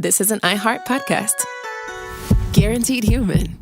this is an iHeart podcast. Guaranteed human.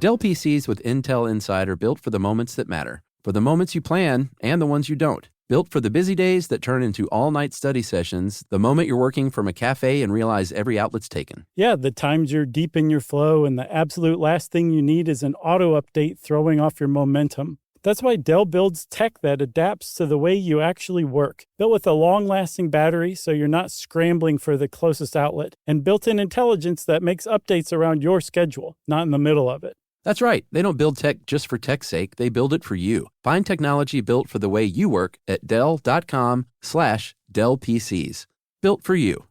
Dell PCs with Intel Inside are built for the moments that matter, for the moments you plan and the ones you don't. Built for the busy days that turn into all-night study sessions, the moment you're working from a cafe and realize every outlet's taken. Yeah, the times you're deep in your flow and the absolute last thing you need is an auto update throwing off your momentum. That's why Dell builds tech that adapts to the way you actually work. Built with a long-lasting battery so you're not scrambling for the closest outlet, and built-in intelligence that makes updates around your schedule, not in the middle of it. That's right. They don't build tech just for tech's sake. They build it for you. Find technology built for the way you work at Dell.com/Dell PCs. Built for you.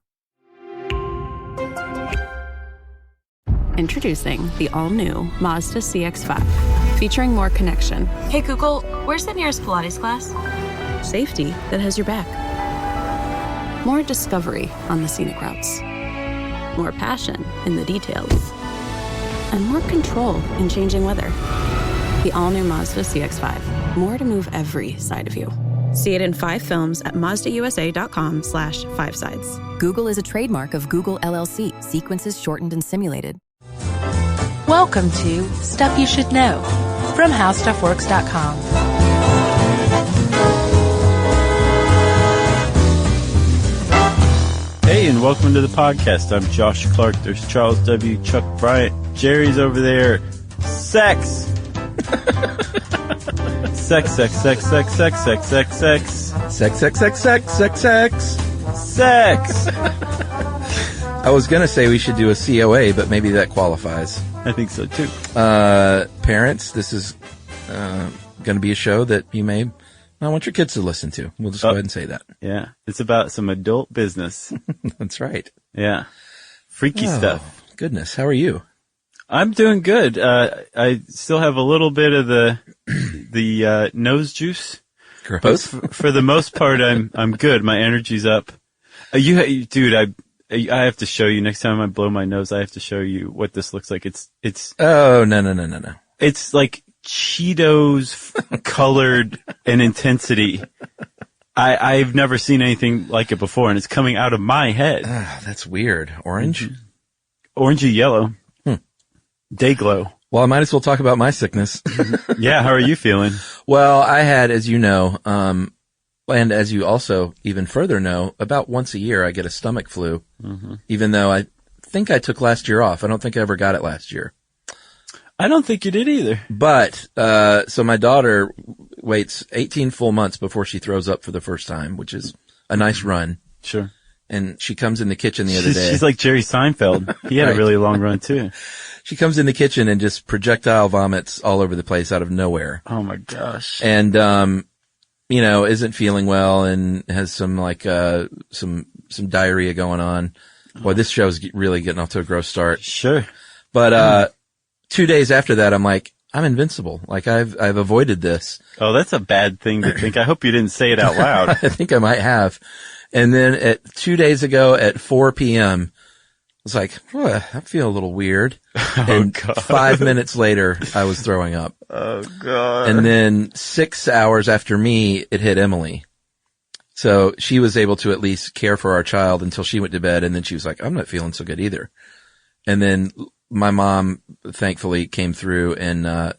Introducing the all-new Mazda CX-5, featuring more connection. Hey Google, where's the nearest Pilates class? Safety that has your back. More discovery on the scenic routes. More passion in the details. And more control in changing weather. The all-new Mazda CX-5. More to move every side of you. See it in 5 films at MazdaUSA.com/5sides. Google is a trademark of Google LLC. Sequences shortened and simulated. Welcome to Stuff You Should Know from HowStuffWorks.com. Hey, and welcome to the podcast. I'm Josh Clark. There's Charles W. Chuck Bryant. Jerry's over there. Sex. Sex, sex, sex, sex, sex, sex, sex, sex. Sex, sex, sex, sex, sex, sex. Sex. I was going to say we should do a COA, but maybe that qualifies. I think so, too. Parents, this is going to be a show that you may not want your kids to listen to. We'll just go ahead and say that. Yeah. It's about some adult business. That's right. Yeah. Freaky stuff. Goodness. How are you? I'm doing good. I still have a little bit of the nose juice. Gross. For the most part, I'm good. My energy's up. Dude, I have to show you next time I blow my nose. I have to show you what this looks like. It's. Oh, no. It's like Cheetos colored in intensity. I've never seen anything like it before, and it's coming out of my head. That's weird. Orange? Mm-hmm. Orangey yellow. Day glow. Well, I might as well talk about my sickness. Yeah, how are you feeling? Well, I had, as you know, and as you also even further know, about once a year I get a stomach flu, even though I think I took last year off. I don't think I ever got it last year. I don't think you did either. But, so my daughter waits 18 full months before she throws up for the first time, which is a nice run. Sure. And she comes in the kitchen the other day. She's like Jerry Seinfeld. He had a really long run too. She comes in the kitchen and just projectile vomits all over the place out of nowhere. Oh my gosh. And, isn't feeling well and has some some diarrhea going on. Boy, this show's really getting off to a gross start. Sure. But, 2 days after that, I'm like, I'm invincible. Like I've avoided this. Oh, that's a bad thing to think. I hope you didn't say it out loud. I think I might have. And then 2 days ago at 4 p.m., I was like, I feel a little weird. And God. 5 minutes later, I was throwing up. Oh, God. And then 6 hours after me, it hit Emily. So she was able to at least care for our child until she went to bed. And then she was like, I'm not feeling so good either. And then my mom, thankfully, came through and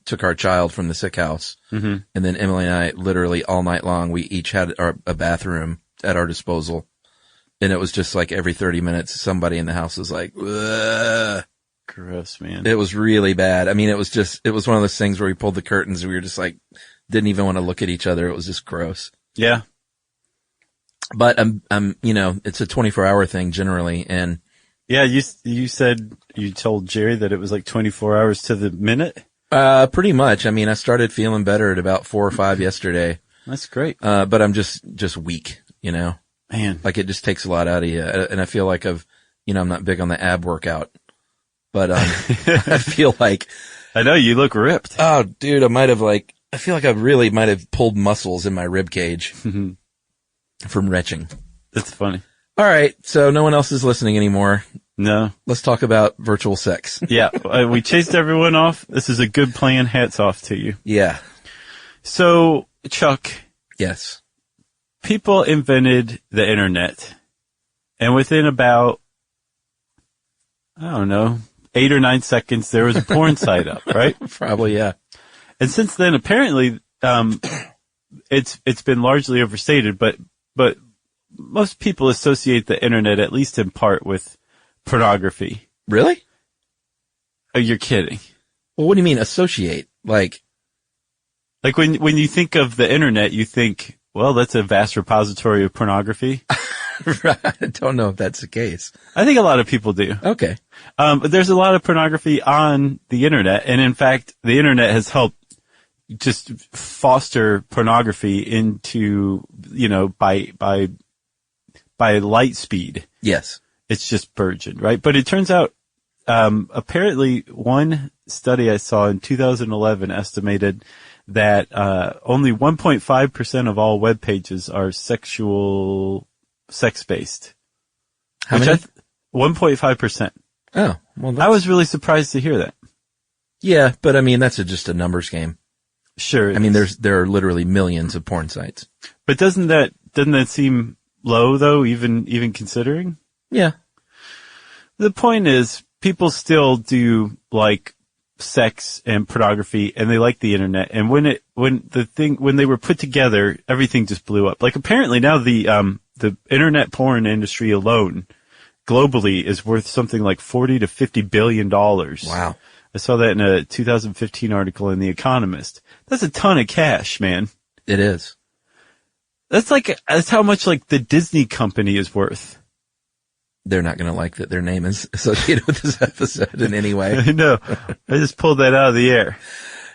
took our child from the sick house. Mm-hmm. And then Emily and I, literally all night long, we each had a bathroom at our disposal. And it was just like every 30 minutes, somebody in the house was like, ugh. Gross, man. It was really bad. I mean, it was one of those things where we pulled the curtains and we were just like, didn't even want to look at each other. It was just gross. Yeah. But it's a 24-hour thing generally. And yeah, you said you told Jerry that it was like 24 hours to the minute? Pretty much. I mean, I started feeling better at about 4 or 5 yesterday. That's great. But I'm just weak, Man. Like it just takes a lot out of you. And I feel like I'm not big on the ab workout, but, I feel like. I know you look ripped. Oh, dude, I feel like I really might have pulled muscles in my rib cage from retching. That's funny. All right. So no one else is listening anymore. No. Let's talk about virtual sex. Yeah. We chased everyone off. This is a good plan. Hats off to you. Yeah. So, Chuck. Yes. people invented the internet, and within about, I don't know, 8 or 9 seconds, there was a porn site up, right? Probably, yeah. And since then, apparently, it's been largely overstated, but most people associate the internet, at least in part, with pornography. Really? Oh, you're kidding. Well, what do you mean associate? Like when you think of the internet, you think, well, that's a vast repository of pornography. I don't know if that's the case. I think a lot of people do. Okay. But there's a lot of pornography on the internet. And in fact, the internet has helped just foster pornography into, by light speed. Yes. It's just burgeoned, right? But it turns out, apparently one study I saw in 2011 estimated that, only 1.5% of all web pages are sex-based. How many? 1.5%. Oh, well, I was really surprised to hear that. Yeah, but I mean, that's just a numbers game. Sure. I mean, there are literally millions of porn sites. But doesn't that seem low though, even considering? Yeah. The point is, people still do like sex and pornography, and they like the internet. And when they were put together, everything just blew up. Like apparently now the internet porn industry alone globally is worth something like $40 to $50 billion. Wow. I saw that in a 2015 article in The Economist. That's a ton of cash, man. It is. That's how much like the Disney company is worth. They're not going to like that their name is associated with this episode in any way. I know. I just pulled that out of the air.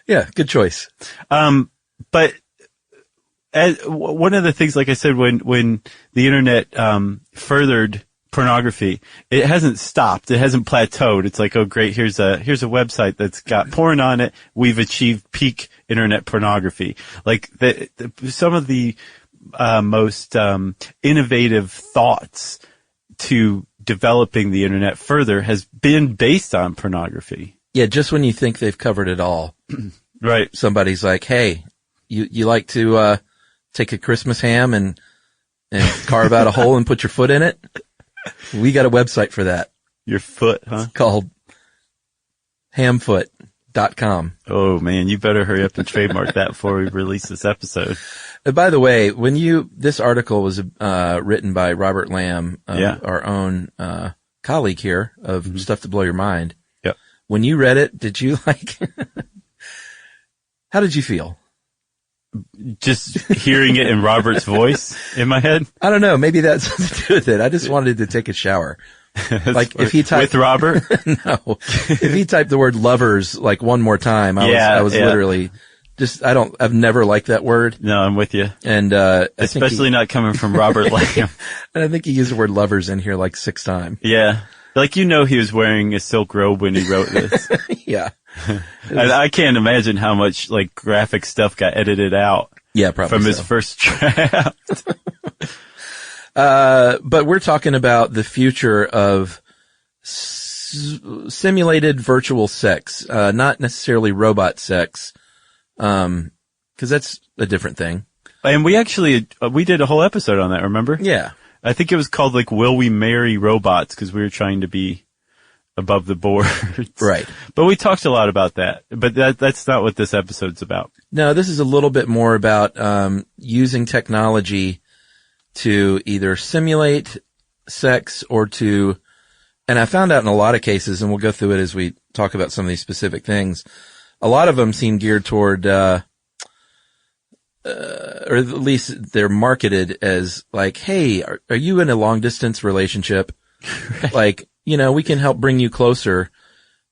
Yeah, good choice. But one of the things, like I said, when the internet furthered pornography, it hasn't stopped. It hasn't plateaued. It's like, oh great, here's a website that's got porn on it. We've achieved peak internet pornography. Like some of the most innovative thoughts to developing the internet further has been based on pornography. Yeah, just when you think they've covered it all. Right. Somebody's like, hey, you like to take a Christmas ham and carve out a hole and put your foot in it? We got a website for that. Your foot, huh? It's called hamfoot.com. Oh man, you better hurry up and trademark that before we release this episode. And by the way, this article was written by Robert Lamb, our own colleague here of Stuff to Blow Your Mind. Yep. When you read it, did you how did you feel? Just hearing it in Robert's voice in my head? I don't know. Maybe that's something to do with it. I just wanted to take a shower. Like if he typed with Robert? No. If he typed the word lovers like one more time, I was literally just, I've never liked that word. No, I'm with you. And, especially not coming from Robert Lamb. And I think he used the word lovers in here like 6 times. Yeah. Like, he was wearing a silk robe when he wrote this. Yeah. I can't imagine how much like graphic stuff got edited out. Yeah, probably from his first draft. But we're talking about the future of simulated virtual sex, not necessarily robot sex, cause that's a different thing. And we actually, we did a whole episode on that, remember? Yeah. I think it was called like, Will We Marry Robots? Cause we were trying to be above the board. Right. But we talked a lot about that, but that's not what this episode's about. No, this is a little bit more about, using technology to either simulate sex or and I found out in a lot of cases, and we'll go through it as we talk about some of these specific things, a lot of them seem geared toward, or at least they're marketed as like, hey, are you in a long distance relationship? Like, we can help bring you closer,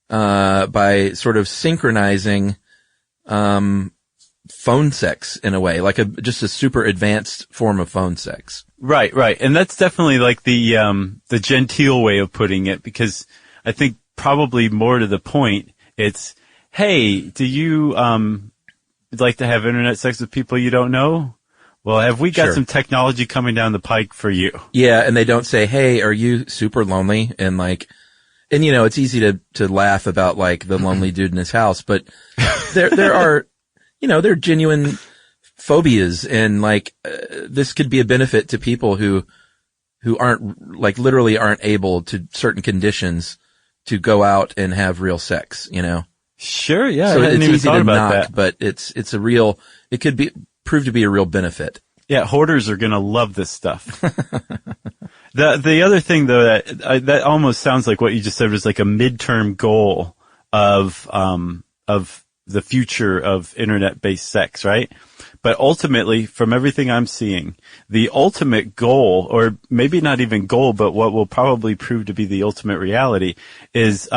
by sort of synchronizing, phone sex in a way, like just a super advanced form of phone sex. Right. And that's definitely like the genteel way of putting it, because I think probably more to the point, it's, hey, do you, like to have internet sex with people you don't know? Well, have we got some technology coming down the pike for you? Yeah. And they don't say, hey, are you super lonely? And it's easy to laugh about like the lonely dude in his house, but there are, there are genuine phobias, and this could be a benefit to people who aren't literally aren't able to certain conditions to go out and have real sex, Sure, yeah. So I hadn't it's even easy thought to about knock, that. but it could prove to be a real benefit. Yeah, hoarders are going to love this stuff. The other thing though that almost sounds like what you just said was like a midterm goal of the future of internet-based sex, right? But ultimately, from everything I'm seeing, the ultimate goal, or maybe not even goal, but what will probably prove to be the ultimate reality is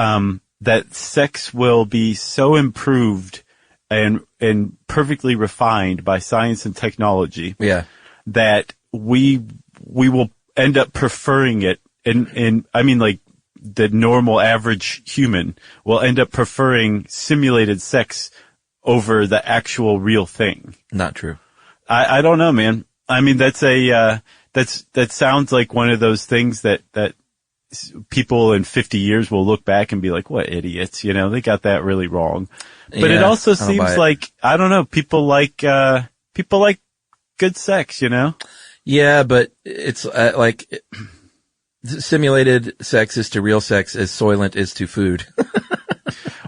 that sex will be so improved and perfectly refined by science and technology. Yeah. That we will end up preferring it, and I mean, like, the normal average human will end up preferring simulated sex over the actual real thing. Not true. I don't know, man. I mean, that sounds like one of those things that people in 50 years will look back and be like, what idiots, they got that really wrong. But it also seems like, I don't know, people like good sex, Yeah, but it's simulated sex is to real sex as Soylent is to food.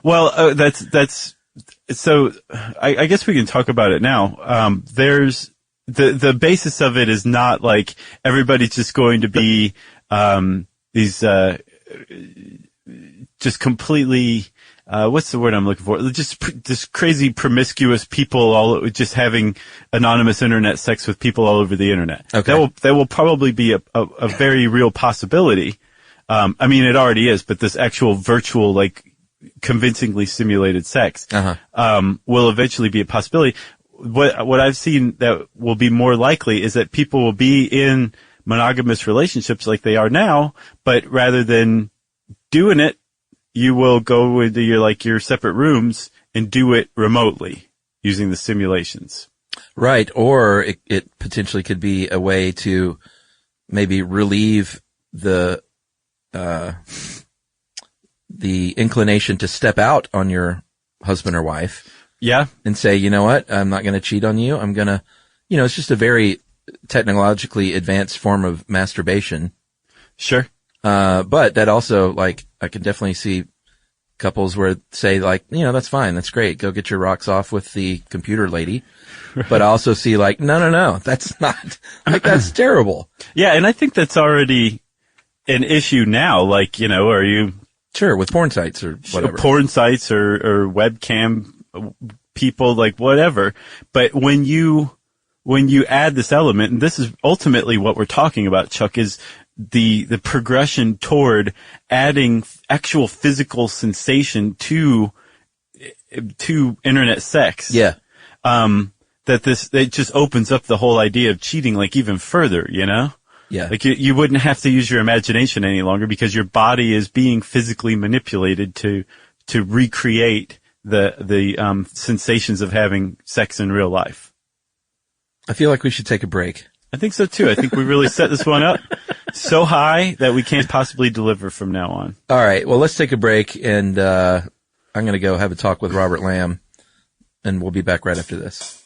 Well, that's so. I guess we can talk about it now. There's the basis of it is not like everybody's just going to be these just completely. What's the word I'm looking for? Just crazy promiscuous people all just having anonymous internet sex with people all over the internet. Okay. That will probably be a very real possibility. I mean, it already is, but this actual virtual, convincingly simulated sex, will eventually be a possibility. What I've seen that will be more likely is that people will be in monogamous relationships like they are now, but rather than doing it, you will go into your separate rooms and do it remotely using the simulations. Right. Or it potentially could be a way to maybe relieve the inclination to step out on your husband or wife. Yeah. And say, you know what? I'm not going to cheat on you. I'm going to, it's just a very technologically advanced form of masturbation. Sure. But that also, I can definitely see couples where say that's fine. That's great. Go get your rocks off with the computer lady. Right. But I also see no, that's not, that's terrible. Yeah. And I think that's already an issue now. Are you? Sure. With porn sites or whatever. Porn sites or webcam people, whatever. But when you add this element, and this is ultimately what we're talking about, Chuck, is the progression toward adding actual physical sensation to internet sex. Yeah. It just opens up the whole idea of cheating even further, Yeah. You wouldn't have to use your imagination any longer because your body is being physically manipulated to recreate the sensations of having sex in real life. I feel like we should take a break. I think so too. I think we really set this one up so high that we can't possibly deliver from now on. All right. Well, let's take a break, and I'm going to go have a talk with Robert Lamb, and we'll be back right after this.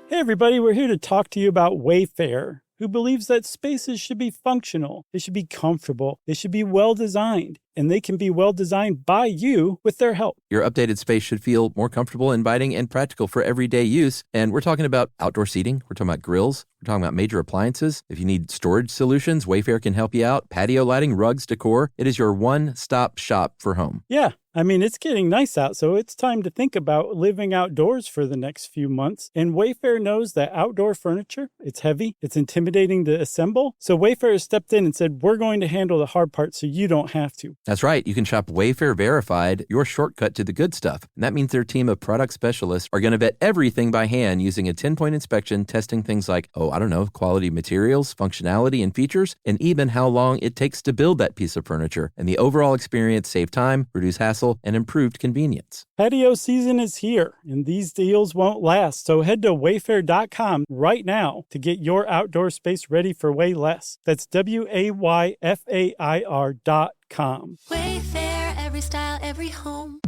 Hey everybody, we're here to talk to you about Wayfair, who believes that spaces should be functional, they should be comfortable, they should be well-designed, and they can be well-designed by you with their help. Your updated space should feel more comfortable, inviting, and practical for everyday use. And we're talking about outdoor seating. We're talking about grills. We're talking about major appliances. If you need storage solutions, Wayfair can help you out. Patio lighting, rugs, decor. It is your one-stop shop for home. Yeah. I mean, it's getting nice out, so it's time to think about living outdoors for the next few months. And Wayfair knows that outdoor furniture, it's heavy, it's intimidating to assemble. So Wayfair has stepped in and said, we're going to handle the hard part so you don't have to. That's right. You can shop Wayfair Verified, your shortcut to the good stuff. And that means their team of product specialists are going to vet everything by hand using a 10-point inspection, testing things like, quality materials, functionality, and features, and even how long it takes to build that piece of furniture. And the overall experience save time, reduce hassle, hassle and improved convenience. Patio season is here, and these deals won't last, so head to wayfair.com right now to get your outdoor space ready for way less. That's WAYFAIR.com. Wayfair, every style, every home.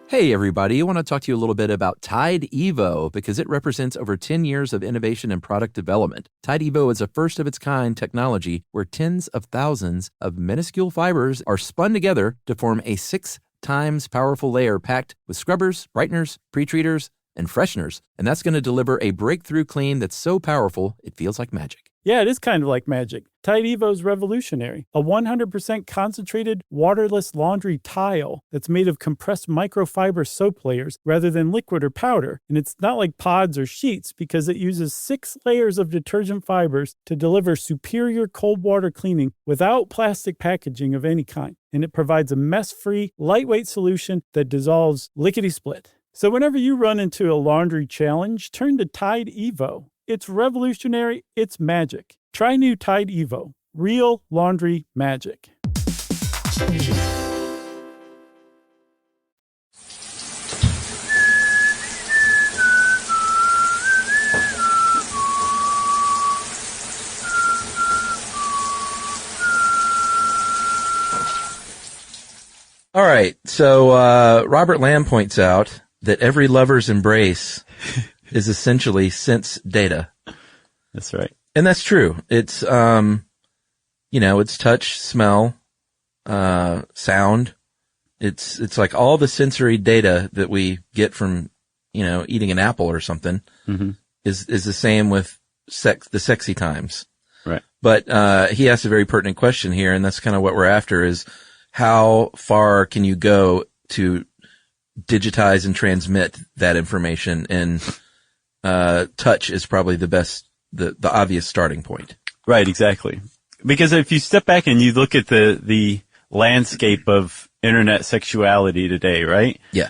Hey everybody, I want to talk to you a little bit about Tide Evo because it represents over 10 years of innovation and product development. Tide Evo is a first-of-its-kind technology where tens of thousands of minuscule fibers are spun together to form a 6 times powerful layer packed with scrubbers, brighteners, pre-treaters, and fresheners. And that's going to deliver a breakthrough clean that's so powerful it feels like magic. Yeah, it is kind of like magic. Tide Evo is revolutionary. A 100% concentrated, waterless laundry tile that's made of compressed microfiber soap layers rather than liquid or powder. And it's not like pods or sheets because it uses 6 layers of detergent fibers to deliver superior cold water cleaning without plastic packaging of any kind. And it provides a mess-free, lightweight solution that dissolves lickety-split. So whenever you run into a laundry challenge, turn to Tide Evo. It's revolutionary. It's magic. Try new Tide Evo. Real laundry magic. All right. So Robert Lamb points out that every lover's embrace is essentially sense data. That's right. And that's true. It's, it's touch, smell, sound. It's like all the sensory data that we get from, eating an apple or something is the same with the sexy times. Right. But, he asked a very pertinent question here, and that's kind of what we're after is how far can you go to digitize and transmit that information? And, touch is probably the obvious starting point. Right, exactly. Because if you step back and you look at the landscape of internet sexuality today, right? Yeah.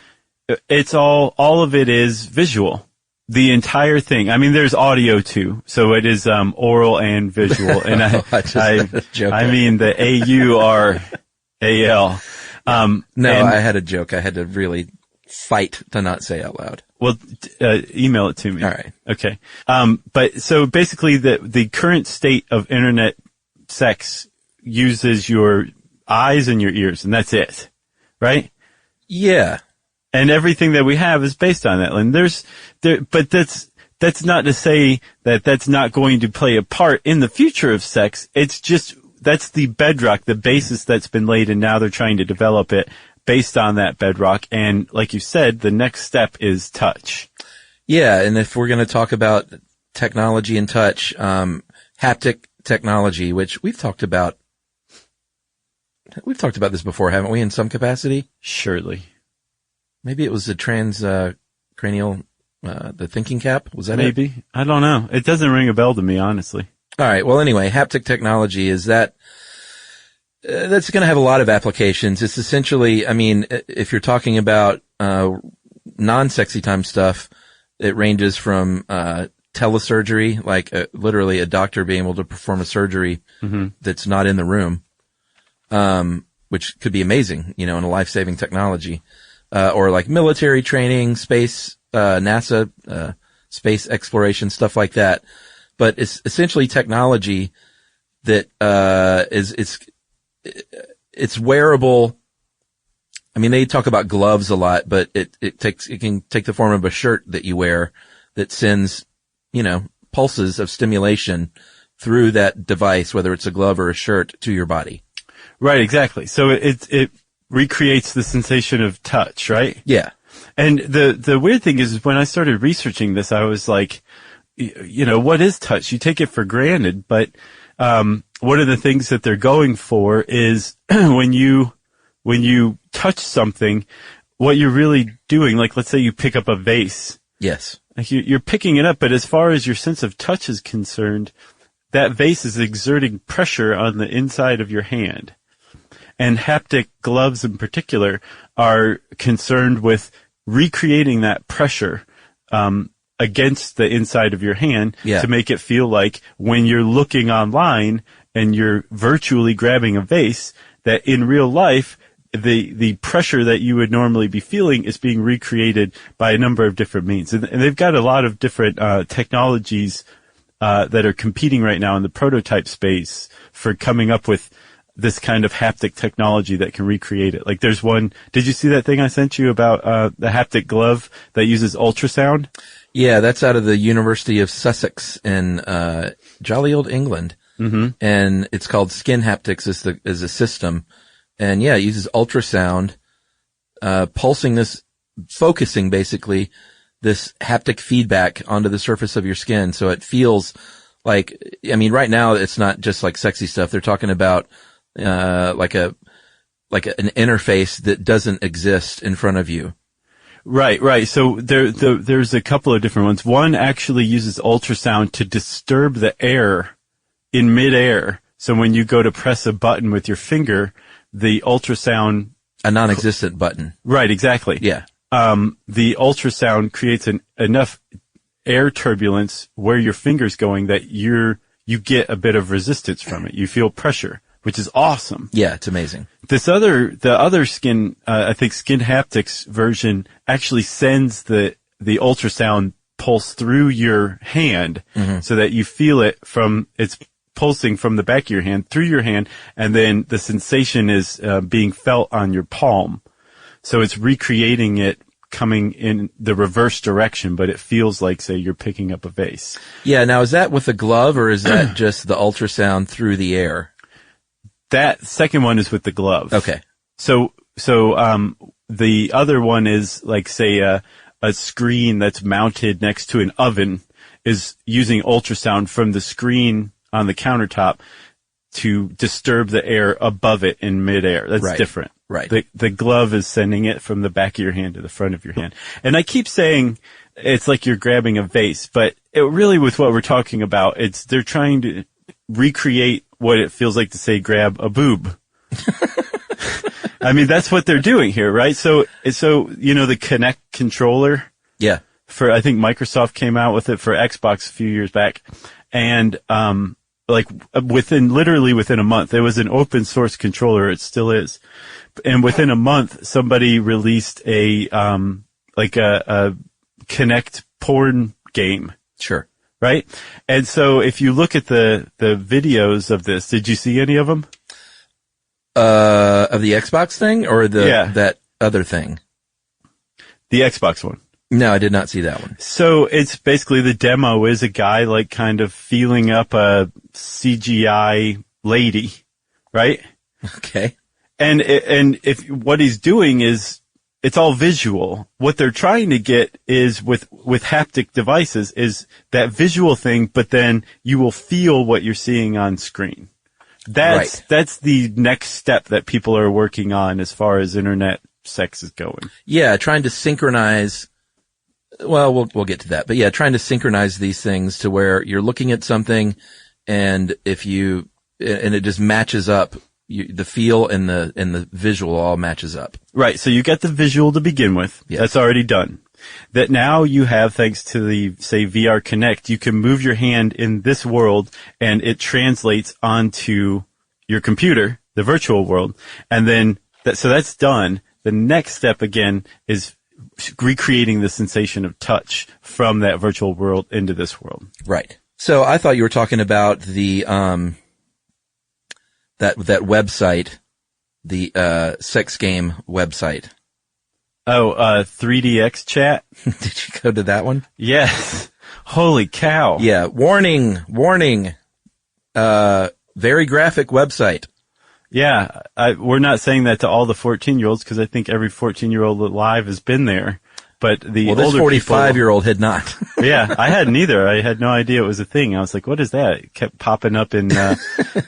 It's all of it is visual. The entire thing. I mean, there's audio too. So it is, oral and visual. And I mean the AURAL. I had a joke. I had to really fight to not say out loud. Well, email it to me. All right. Okay. But so basically the current state of internet sex uses your eyes and your ears, and that's it. Right? Yeah. And everything that we have is based on that. And but that's not to say that that's not going to play a part in the future of sex. It's just, that's the bedrock, the basis that's been laid, and now they're trying to develop it based on that bedrock. And like you said, the next step is touch. Yeah. And if we're going to talk about technology and touch, haptic technology, which we've talked about this before, haven't we, in some capacity? Surely. Maybe it was the transcranial, the thinking cap. Was that maybe? it? I don't know. It doesn't ring a bell to me, honestly. All right. Well, anyway, haptic technology is that, that's going to have a lot of applications. It's essentially, I mean, if you're talking about, non-sexy time stuff, it ranges from, telesurgery, like literally a doctor being able to perform a surgery that's not in the room, which could be amazing, in a life-saving technology, or like military training, space, NASA, space exploration, stuff like that. But it's essentially technology that, it's wearable. I mean, they talk about gloves a lot, but it can take the form of a shirt that you wear that sends, pulses of stimulation through that device, whether it's a glove or a shirt, to your body. Right, exactly. So it recreates the sensation of touch, right? Yeah. And the weird thing is when I started researching this, I was like, what is touch? You take it for granted, but, one of the things that they're going for is when you touch something, what you're really doing, like let's say you pick up a vase. Yes. Like you're picking it up, but as far as your sense of touch is concerned, that vase is exerting pressure on the inside of your hand. And haptic gloves in particular are concerned with recreating that pressure, against the inside of your hand to make it feel like when you're looking online and you're virtually grabbing a vase, that in real life, the pressure that you would normally be feeling is being recreated by a number of different means. And they've got a lot of different technologies that are competing right now in the prototype space for coming up with this kind of haptic technology that can recreate it. Like there's one, did you see that thing I sent you about the haptic glove that uses ultrasound? Yeah, that's out of the University of Sussex in jolly old England. Mm-hmm. And it's called Skin Haptics is a system. And yeah, it uses ultrasound, focusing basically this haptic feedback onto the surface of your skin. So it feels like, I mean, right now it's not just like sexy stuff. They're talking about, like an interface that doesn't exist in front of you. Right. So there's a couple of different ones. One actually uses ultrasound to disturb the air in midair. So when you go to press a button with your finger, the ultrasound... A non-existent button. Right, exactly. Yeah. The ultrasound creates enough air turbulence where your finger's going that you get a bit of resistance from it. You feel pressure, which is awesome. Yeah, it's amazing. The other skin, I think Skin Haptics version actually sends the ultrasound pulse through your hand so that you feel it it's pulsing from the back of your hand through your hand, and then the sensation is being felt on your palm. So it's recreating it coming in the reverse direction, but it feels like, say, you're picking up a vase. Yeah, now is that with a glove or is that just the ultrasound through the air? That second one is with the glove. Okay. So the other one is like, say, a screen that's mounted next to an oven is using ultrasound from the screen on the countertop to disturb the air above it in midair. That's different. Right. The glove is sending it from the back of your hand to the front of your hand. And I keep saying it's like you're grabbing a vase, but it really, with what we're talking about, they're trying to recreate what it feels like to say grab a boob. I mean, that's what they're doing here, right? So, the Kinect controller. Yeah. I think Microsoft came out with it for Xbox a few years back. And, literally within a month, it was an open source controller. It still is. And within a month, somebody released a Kinect porn game. Sure. Right? And so if you look at the videos of this, did you see any of them? Of the Xbox thing or that other thing? The Xbox one. No, I did not see that one. So it's basically, the demo is a guy like kind of feeling up a CGI lady, right? Okay. And if what he's doing is, it's all visual. What they're trying to get is with haptic devices is that visual thing, but then you will feel what you're seeing on screen. That's the next step that people are working on as far as internet sex is going. Yeah, trying to synchronize. Well, we'll get to that, but yeah, trying to synchronize these things to where you're looking at something, and it just matches up. The feel and the visual all matches up. Right. So you get the visual to begin with. Yes. That's already done. That now you have, thanks to the, say, VR Connect, you can move your hand in this world and it translates onto your computer, the virtual world. And then so that's done. The next step again is recreating the sensation of touch from that virtual world into this world. Right. So I thought you were talking about the, that website, the, sex game website. Oh, 3DX chat? Did you go to that one? Yes. Holy cow. Yeah. Warning. Very graphic website. Yeah. We're not saying that to all the 14-year-olds because I think every 14-year-old alive has been there. But the older this 45-year-old had not. Yeah, I hadn't either. I had no idea it was a thing. I was like, what is that? It kept popping up in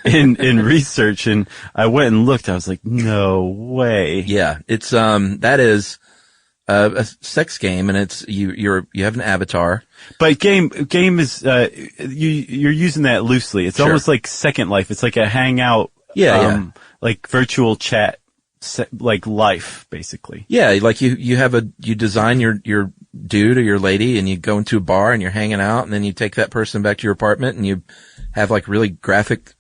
research, and I went and looked. I was like, no way. Yeah, it's, that is a sex game, and it's, you have an avatar. But game is, you're using that loosely. It's almost like Second Life. It's like a hangout. Yeah. Like virtual chat. Like life, basically. Yeah, like you design your dude or your lady, and you go into a bar and you're hanging out, and then you take that person back to your apartment and you have like really graphic,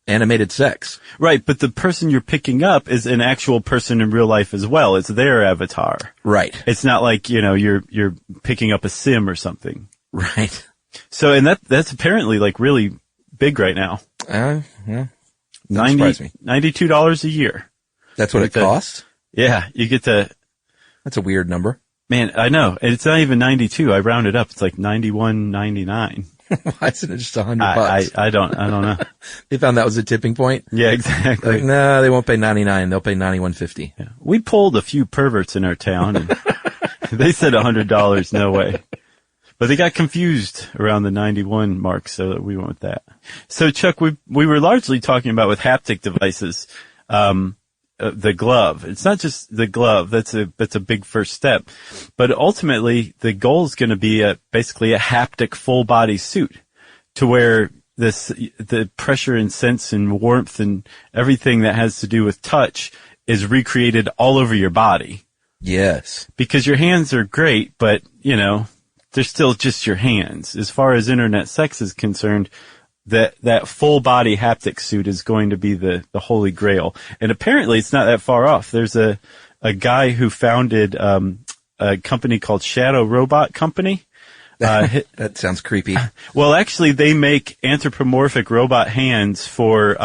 animated sex. Right, but the person you're picking up is an actual person in real life as well. It's their avatar. Right. It's not like, you're picking up a sim or something. Right. So, and that's apparently like really big right now. Yeah. $92 a year. That's what it costs? Yeah, you get to. That's a weird number. Man, I know. It's not even 92. I rounded up. It's like 91.99. Why isn't it just $100? I don't know. They found that was a tipping point? Yeah, exactly. Like, no, they won't pay 99. They'll pay 91.50. Yeah. We polled a few perverts in our town and they said $100, no way. But they got confused around the 91 mark, so we went with that. So Chuck, we were largely talking about with haptic devices, the glove. It's not just the glove. That's a big first step. But ultimately, the goal is going to be basically a haptic full body suit to where the pressure and sense and warmth and everything that has to do with touch is recreated all over your body. Yes. Because your hands are great, but, they're still just your hands. As far as internet sex is concerned, that full body haptic suit is going to be the holy grail. And apparently it's not that far off. There's a guy who founded, a company called Shadow Robot Company. That sounds creepy. Well, actually they make anthropomorphic robot hands for,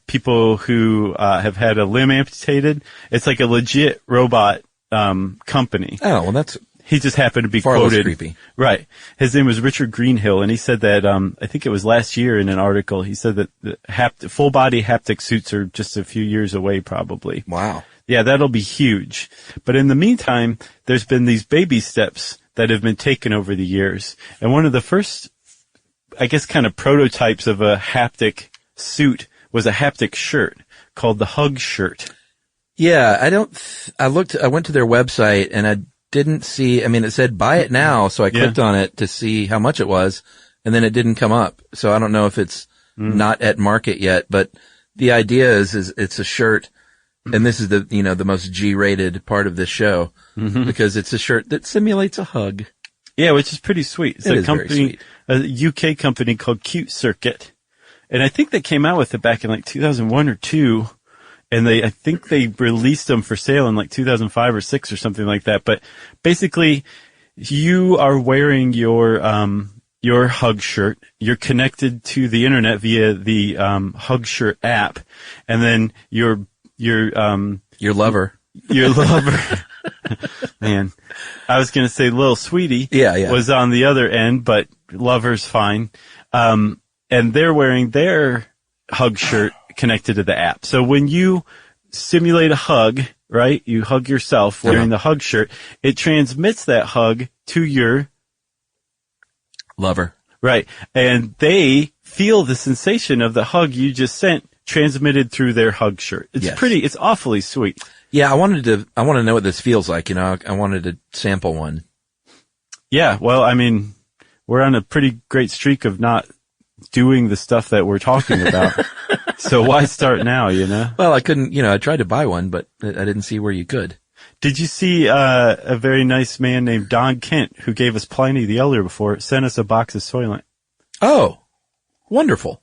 people who, have had a limb amputated. It's like a legit robot, company. Oh, well he just happened to be far quoted. Less creepy. Right. His name was Richard Greenhill, and he said that, I think it was last year in an article, he said that the full body haptic suits are just a few years away probably. Wow. Yeah, that'll be huge. But in the meantime, there's been these baby steps that have been taken over the years. And one of the first, I guess, kind of prototypes of a haptic suit was a haptic shirt called the Hug shirt. Yeah, I went to their website and I didn't see, it said buy it now, so I clicked on it to see how much it was, and then it didn't come up. So I don't know if it's not at market yet, but the idea is it's a shirt, and this is the most G-rated part of this show, because it's a shirt that simulates a hug. Yeah, which is pretty sweet. It's a company, a UK company called Cute Circuit. And I think they came out with it back in like 2001 or 2. And I think they released them for sale in like 2005 or 6 or something like that. But basically, you are wearing your Hug shirt. You're connected to the internet via the, Hug shirt app. And then your lover. Your lover. Man, I was going to say little sweetie. Yeah. Was on the other end, but lover's fine. And they're wearing their Hug shirt connected to the app. So when you simulate a hug, right, you hug yourself wearing the Hug shirt, it transmits that hug to your lover. Right. And they feel the sensation of the hug you just sent transmitted through their Hug shirt. It's awfully sweet. Yeah, I want to know what this feels like, I wanted to sample one. Yeah, well, we're on a pretty great streak of not doing the stuff that we're talking about. So why start now, Well, I couldn't, I tried to buy one, but I didn't see where you could. Did you see a very nice man named Don Kent, who gave us Pliny the Elder before, sent us a box of Soylent? Oh, wonderful.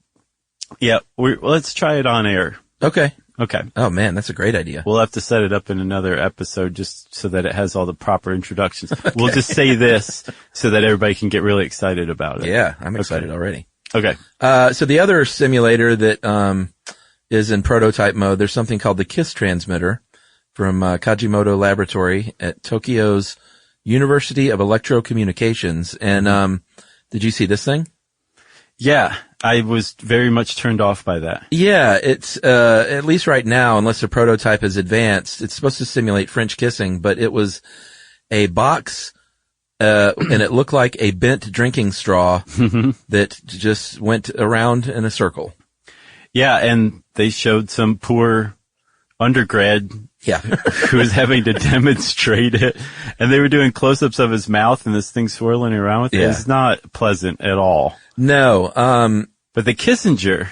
Yeah, let's try it on air. Okay. Oh man, that's a great idea. We'll have to set it up in another episode just so that it has all the proper introductions. Okay. We'll just say this so that everybody can get really excited about it. Yeah, I'm excited already. Okay. So the other simulator that, is in prototype mode, there's something called the KISS transmitter from, Kajimoto Laboratory at Tokyo's University of Electrocommunications. And, did you see this thing? Yeah, I was very much turned off by that. Yeah, it's, at least right now, unless the prototype is advanced, it's supposed to simulate French kissing, but it was a box, and it looked like a bent drinking straw that just went around in a circle. Yeah, and they showed some poor undergrad who was having to demonstrate it. And they were doing close-ups of his mouth and this thing swirling around with it. It's not pleasant at all. No. But the Kissinger.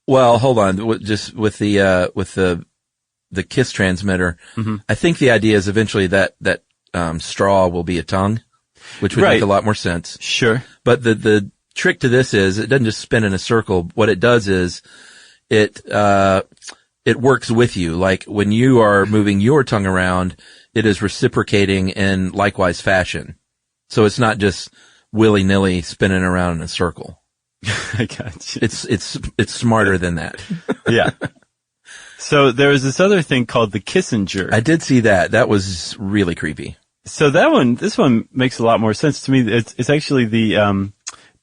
Well, hold on. Just with the KISS transmitter, I think the idea is eventually that straw will be a tongue, which would make a lot more sense. Sure. But the trick to this is it doesn't just spin in a circle. What it does is it works with you. Like when you are moving your tongue around, it is reciprocating in likewise fashion. So it's not just willy-nilly spinning around in a circle. I got you. It's smarter than that. Yeah. So there was this other thing called the Kissinger. I did see that. That was really creepy. So this one makes a lot more sense to me. It's actually the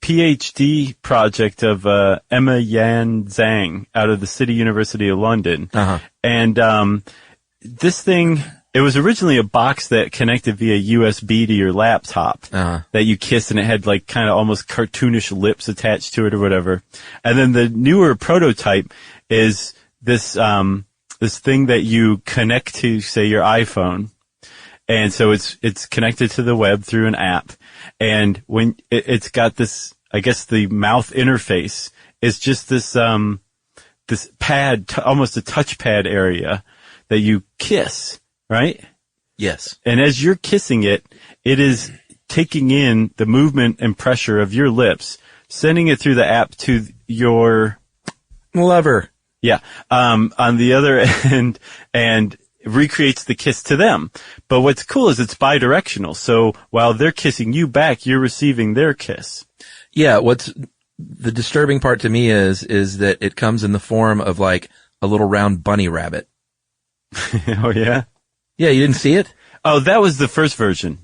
PhD project of Emma Yan Zhang out of the City University of London. Uh-huh. And this thing, it was originally a box that connected via USB to your laptop that you kissed, and it had like kind of almost cartoonish lips attached to it or whatever. And then the newer prototype is this thing that you connect to, say, your iPhone. And so it's connected to the web through an app. And when it's got this, I guess the mouth interface is just this pad, almost a touchpad area that you kiss, right? Yes. And as you're kissing it, it is taking in the movement and pressure of your lips, sending it through the app to your lover. Yeah. On the other end, and recreates the kiss to them. But what's cool is it's bidirectional. So while they're kissing you back, you're receiving their kiss. Yeah. What's the disturbing part to me is that it comes in the form of like a little round bunny rabbit. Oh, yeah? Yeah. You didn't see it? Oh, that was the first version.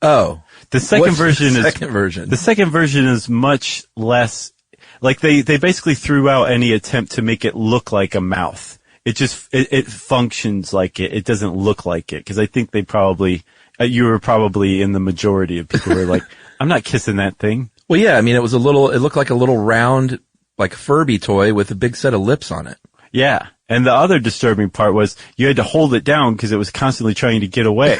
Oh. The second version The second version is much less, like they basically threw out any attempt to make it look like a mouth. It just, it functions like it. It doesn't look like it. Cause I think they probably, you were probably in the majority of people who were like, I'm not kissing that thing. Well, yeah. I mean, it looked like a little round, like Furby toy with a big set of lips on it. Yeah. And the other disturbing part was you had to hold it down because it was constantly trying to get away.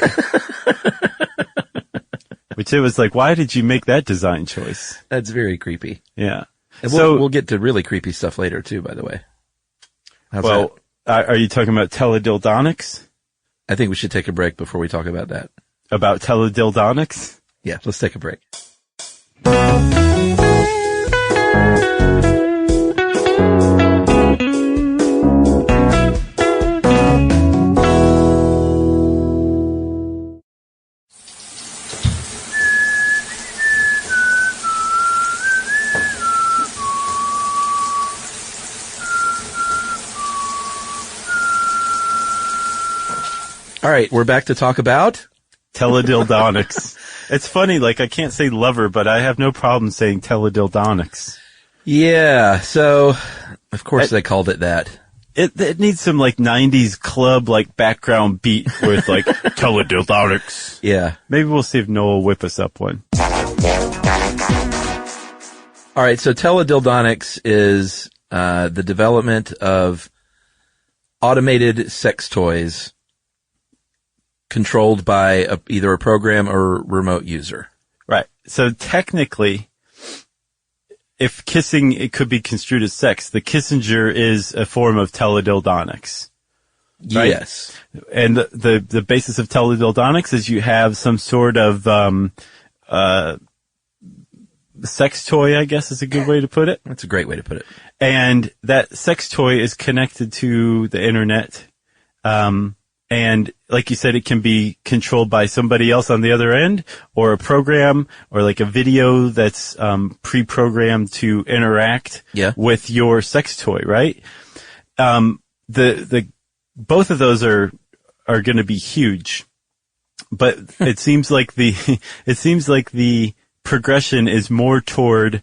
Which it was like, why did you make that design choice? That's very creepy. Yeah. And we'll get to really creepy stuff later too, by the way. How's that? Are you talking about teledildonics? I think we should take a break before we talk about that. About teledildonics? Yeah, let's take a break. All right, we're back to talk about teledildonics. It's funny, like I can't say lover, but I have no problem saying teledildonics. Yeah, so of course they called it that. It needs some like 90s club like background beat with like teledildonics. Yeah. Maybe we'll see if Noah will whip us up one. All right, so teledildonics is the development of automated sex toys controlled by either a program or remote user. Right. So technically, if kissing, it could be construed as sex. The Kissinger is a form of teledildonics. Right? Yes. And the basis of teledildonics is you have some sort of sex toy, I guess is a good way to put it. That's a great way to put it. And that sex toy is connected to the internet. And like you said, it can be controlled by somebody else on the other end, or a program, or like a video that's pre-programmed to interact with your sex toy, right? The both of those are going to be huge, but it seems like the progression is more toward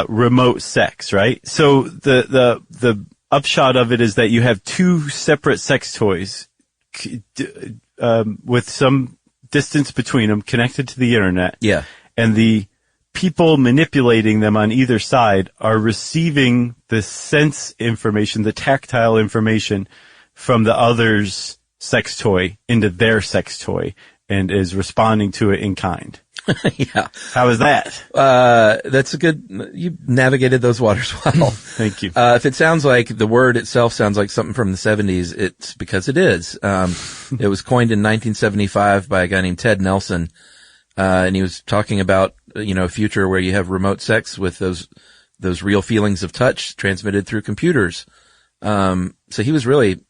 remote sex, right? So the upshot of it is that you have two separate sex toys with some distance between them, connected to the internet. Yeah. And the people manipulating them on either side are receiving the sense information, the tactile information from the other's sex toy into their sex toy and is responding to it in kind. Yeah. How is that? That's a good, you navigated those waters well. Thank you. If it sounds like the word itself sounds like something from the 70s, it's because it is. It was coined in 1975 by a guy named Ted Nelson. And he was talking about, a future where you have remote sex with those real feelings of touch transmitted through computers. So he was really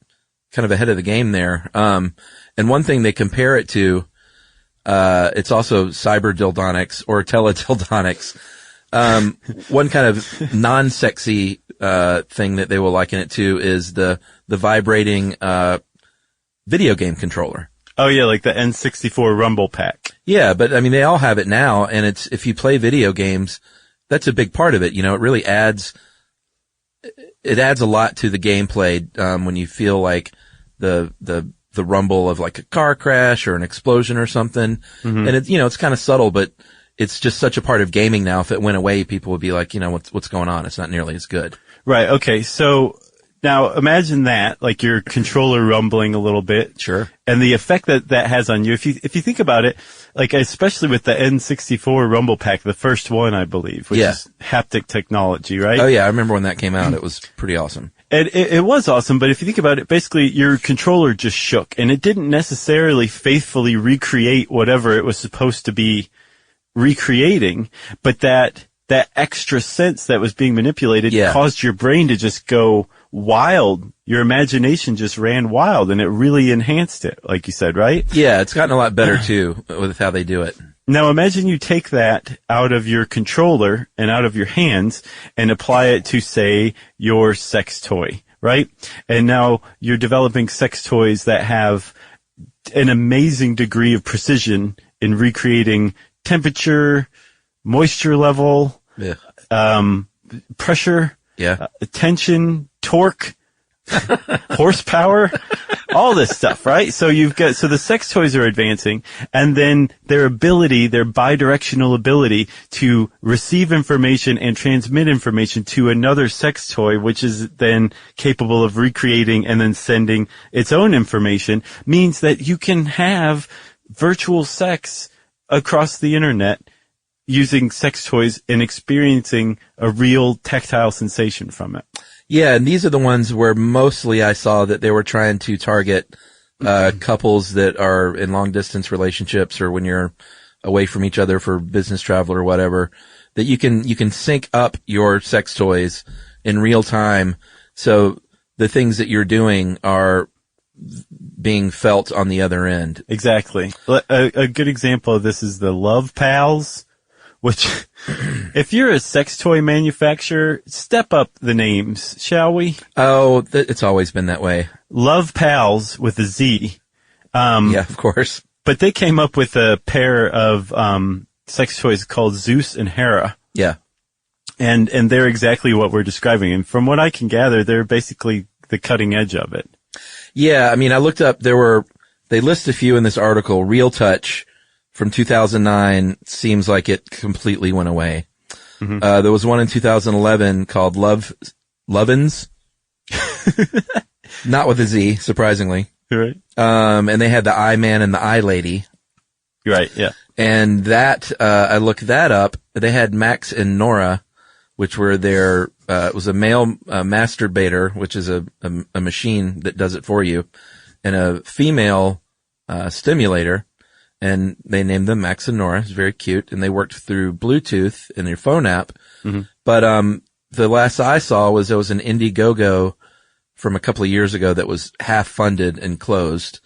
kind of ahead of the game there. And one thing they compare it to, it's also cyber dildonics or teledildonics. One kind of non-sexy, thing that they will liken it to is the vibrating, video game controller. Oh yeah, like the N64 Rumble Pack. Yeah, but I mean, they all have it now, and if you play video games, that's a big part of it. It really adds a lot to the gameplay, when you feel like the rumble of like a car crash or an explosion or something. Mm-hmm. And it's kind of subtle, but it's just such a part of gaming now. If it went away, people would be like, what's going on? It's not nearly as good. Right. Okay. So now imagine that, like your controller rumbling a little bit. Sure. And the effect that has on you. If you think about it, like especially with the N64 Rumble Pack, the first one, I believe, which is haptic technology, right? Oh yeah. I remember when that came out. It was pretty awesome. And it was awesome, but if you think about it, basically your controller just shook and it didn't necessarily faithfully recreate whatever it was supposed to be recreating, but that extra sense that was being manipulated caused your brain to just go wild. Your imagination just ran wild and it really enhanced it, like you said, right? Yeah, it's gotten a lot better too with how they do it. Now imagine you take that out of your controller and out of your hands and apply it to, say, your sex toy, right? And now you're developing sex toys that have an amazing degree of precision in recreating temperature, moisture level, pressure, tension, torque, horsepower, all this stuff, right? So the sex toys are advancing, and then their bidirectional ability to receive information and transmit information to another sex toy, which is then capable of recreating and then sending its own information, means that you can have virtual sex across the internet using sex toys and experiencing a real tactile sensation from it. Yeah, and these are the ones where mostly I saw that they were trying to target couples that are in long distance relationships, or when you're away from each other for business travel or whatever, that you can sync up your sex toys in real time, so the things that you're doing are being felt on the other end. Exactly. A good example of this is the Love Pals, which, if you're a sex toy manufacturer, step up the names, shall we? Oh, it's always been that way. Love Pals with a Z. Yeah, of course. But they came up with a pair of sex toys called Zeus and Hera. Yeah. And they're exactly what we're describing. And from what I can gather, they're basically the cutting edge of it. Yeah, I mean, I looked up, they list a few in this article. Real Touch from 2009 seems like it completely went away. Mm-hmm. There was one in 2011 called Lovin's. Not with a Z, surprisingly. Right. And they had the I Man and the I Lady. Right, yeah. And that, I looked that up. They had Max and Nora, which were it was a male masturbator, which is a machine that does it for you, and a female stimulator. And they named them Max and Nora. It's very cute. And they worked through Bluetooth in your phone app. Mm-hmm. But the last I saw was there was an Indiegogo from a couple of years ago that was half funded and closed.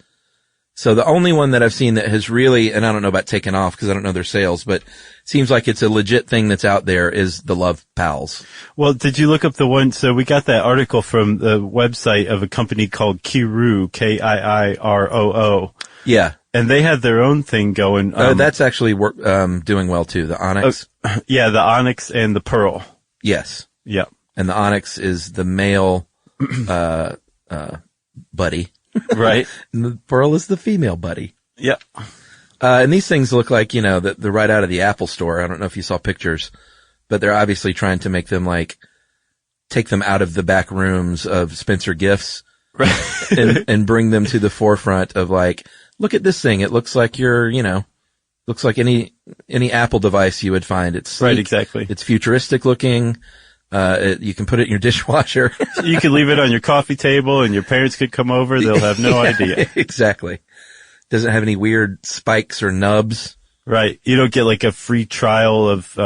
So the only one that I've seen that has really, and I don't know about taking off because I don't know their sales, but it seems like it's a legit thing that's out there, is the Love Pals. Well, did you look up the one? So we got that article from the website of a company called Kiiroo, Kiiroo. Yeah. And they had their own thing going. That's actually doing well too. The Onyx. Yeah, the Onyx and the Pearl. Yes. Yeah. And the Onyx is the male, buddy. Right. And the Pearl is the female buddy. Yeah. And these things look like, they're right out of the Apple store. I don't know if you saw pictures, but they're obviously trying to make them take them out of the back rooms of Spencer Gifts. Right. and bring them to the forefront of look at this thing. It looks like looks like any Apple device you would find. It's sleek. Right, exactly. It's futuristic looking. You can put it in your dishwasher. You can leave it on your coffee table and your parents could come over. They'll have no idea. Exactly. Doesn't have any weird spikes or nubs. Right. You don't get like a free trial of,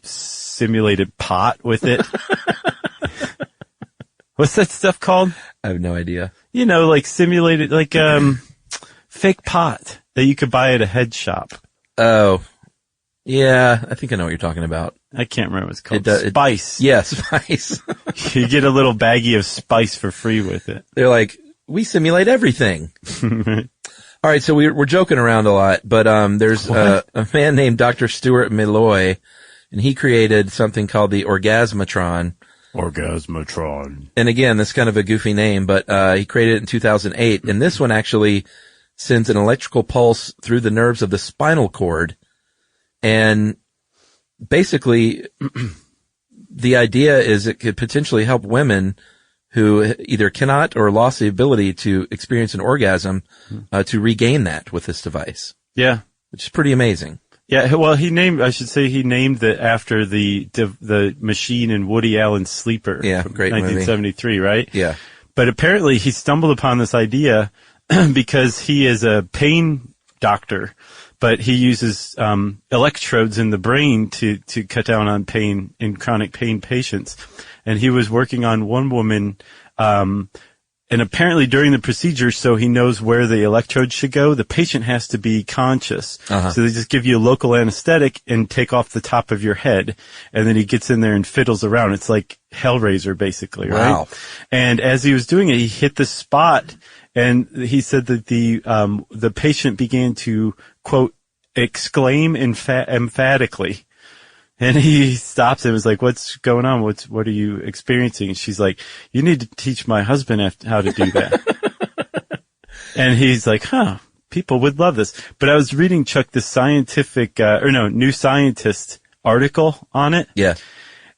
simulated pot with it. What's that stuff called? I have no idea. Like simulated, like, fake pot that you could buy at a head shop. Oh, yeah. I think I know what you're talking about. I can't remember what it's called. Spice. Yeah, spice. You get a little baggie of spice for free with it. They're like, we simulate everything. All right, so we're joking around a lot, but there's a man named Dr. Stuart Malloy, and he created something called the Orgasmatron. Orgasmatron. And again, that's kind of a goofy name, but he created it in 2008, and this one actually sends an electrical pulse through the nerves of the spinal cord, and basically the idea is it could potentially help women who either cannot or lost the ability to experience an orgasm, to regain that with this device. Yeah. Which is pretty amazing. Yeah, well, he named it after the machine in Woody Allen's Sleeper. Yeah, from great 1973, movie. Right? Yeah. But apparently he stumbled upon this idea because he is a pain doctor, but he uses electrodes in the brain to cut down on pain in chronic pain patients. And he was working on one woman, and apparently during the procedure, so he knows where the electrodes should go, the patient has to be conscious. So they just give you a local anesthetic and take off the top of your head. And then he gets in there and fiddles around. It's like Hellraiser, basically, right? Wow. And as he was doing it, he hit the spot, and he said that the patient began to, quote, exclaim emphatically. And he stops and was like, what's going on? What are you experiencing? And she's like, you need to teach my husband how to do that. And he's like, people would love this. But I was reading, Chuck, the New Scientist article on it. Yeah.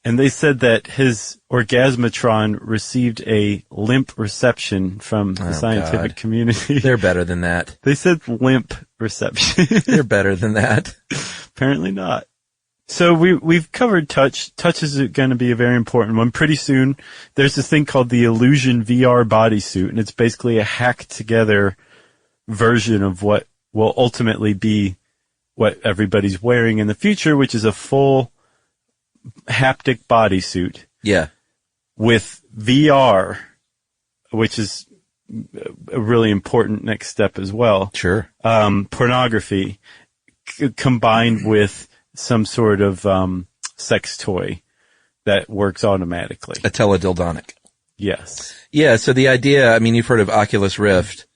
And they said that his Orgasmatron received a limp reception from the scientific community. They're better than that. They said limp reception. They're better than that. Apparently not. So we've covered touch. Touch is going to be a very important one. Pretty soon, there's this thing called the Illusion VR bodysuit, and it's basically a hacked together version of what will ultimately be what everybody's wearing in the future, which is a full haptic bodysuit. Yeah. With VR, which is a really important next step as well. Sure. Pornography combined with some sort of sex toy that works automatically. A teledildonic. Yes. Yeah, so the idea, I mean, you've heard of Oculus Rift,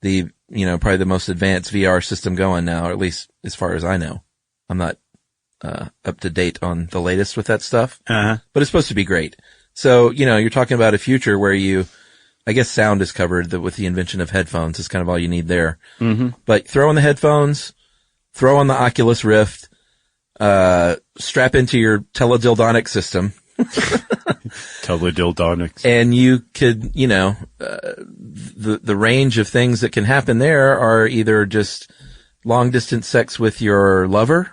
probably the most advanced VR system going now, or at least as far as I know. I'm not up to date on the latest with that stuff, but it's supposed to be great. So, you're talking about a future where I guess sound is covered with the invention of headphones is kind of all you need there. Mm-hmm. But throw in the headphones, throw on the Oculus Rift, strap into your teledildonic system. Teledildonics. And you could, the range of things that can happen there are either just long distance sex with your lover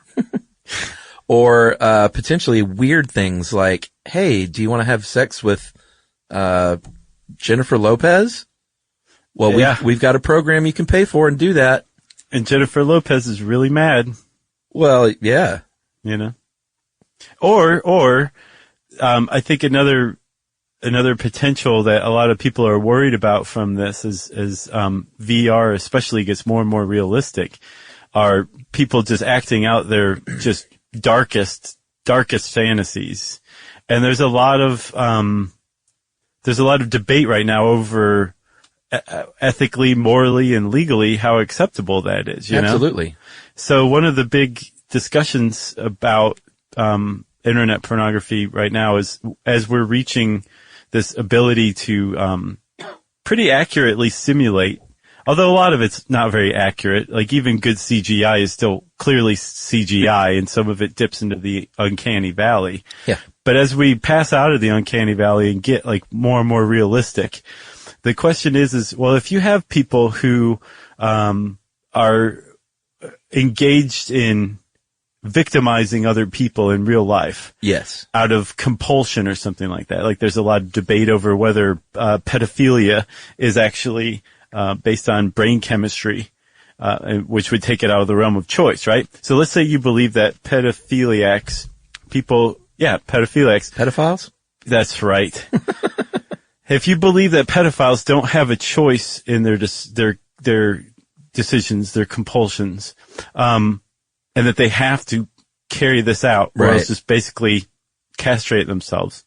or, potentially weird things like, hey, do you want to have sex with, Jennifer Lopez? Well, yeah. we've got a program you can pay for and do that. And Jennifer Lopez is really mad. Well, yeah. Or I think another potential that a lot of people are worried about from this is VR especially gets more and more realistic, are people just acting out their just darkest fantasies. And there's a lot of debate right now over ethically, morally, and legally how acceptable that is, Absolutely. So one of the big discussions about internet pornography right now is, as we're reaching this ability to pretty accurately simulate, although a lot of it's not very accurate, like even good CGI is still clearly CGI, and some of it dips into the uncanny valley. Yeah. But as we pass out of the uncanny valley and get like more and more realistic, the question is, well, if you have people who are engaged in victimizing other people in real life. Yes. Out of compulsion or something like that. Like there's a lot of debate over whether pedophilia is actually based on brain chemistry which would take it out of the realm of choice, right? So let's say you believe that pedophiliacs, Pedophiles? That's right. If you believe that pedophiles don't have a choice in their decisions, their compulsions, and that they have to carry this out, or else just basically castrate themselves,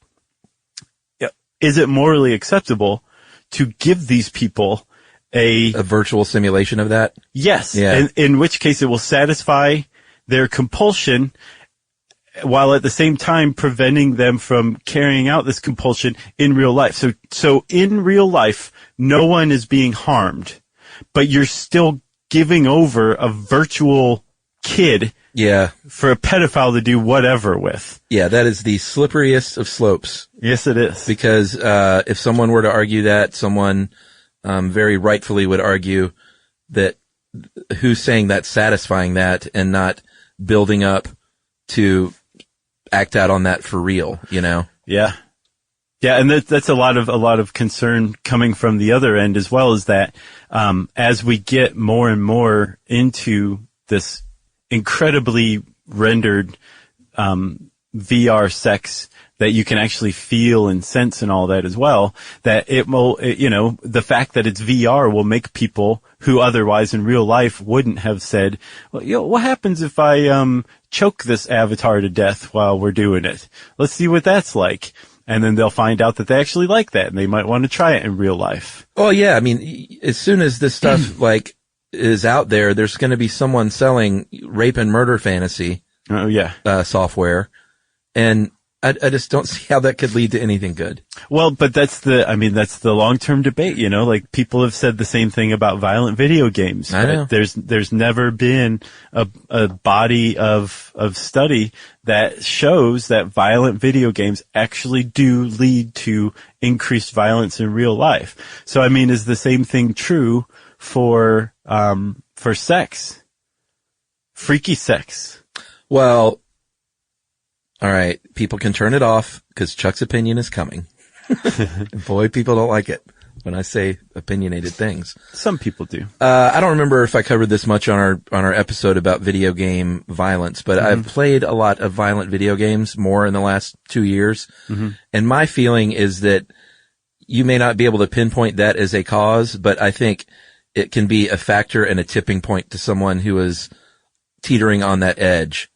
is it morally acceptable to give these people a virtual simulation of that? Yes. Yeah. In which case it will satisfy their compulsion while at the same time preventing them from carrying out this compulsion in real life. So in real life, no one is being harmed, but you're still giving over a virtual kid for a pedophile to do whatever with. Yeah, that is the slipperiest of slopes. Yes, it is. Because if someone were to argue that, someone very rightfully would argue that who's saying that's satisfying that and not building up to act out on that for real, you know? Yeah. Yeah, and that's a lot of concern coming from the other end as well, is that as we get more and more into this incredibly rendered VR sex that you can actually feel and sense and all that as well, that the fact that it's VR will make people who otherwise in real life wouldn't have said, well, what happens if I choke this avatar to death while we're doing it? Let's see what that's like. And then they'll find out that they actually like that and they might want to try it in real life. Oh yeah, I mean, as soon as this stuff is out there, there's going to be someone selling rape and murder fantasy software, and I just don't see how that could lead to anything good. Well, but that's the long-term debate, you know, like people have said the same thing about violent video games. I know. There's never been a body of study that shows that violent video games actually do lead to increased violence in real life. So, I mean, is the same thing true for sex? Freaky sex. Well, all right, people can turn it off because Chuck's opinion is coming. Boy, people don't like it when I say opinionated things. Some people do. I don't remember if I covered this much on our episode about video game violence, but I've played a lot of violent video games more in the last 2 years. Mm-hmm. And my feeling is that you may not be able to pinpoint that as a cause, but I think it can be a factor and a tipping point to someone who is teetering on that edge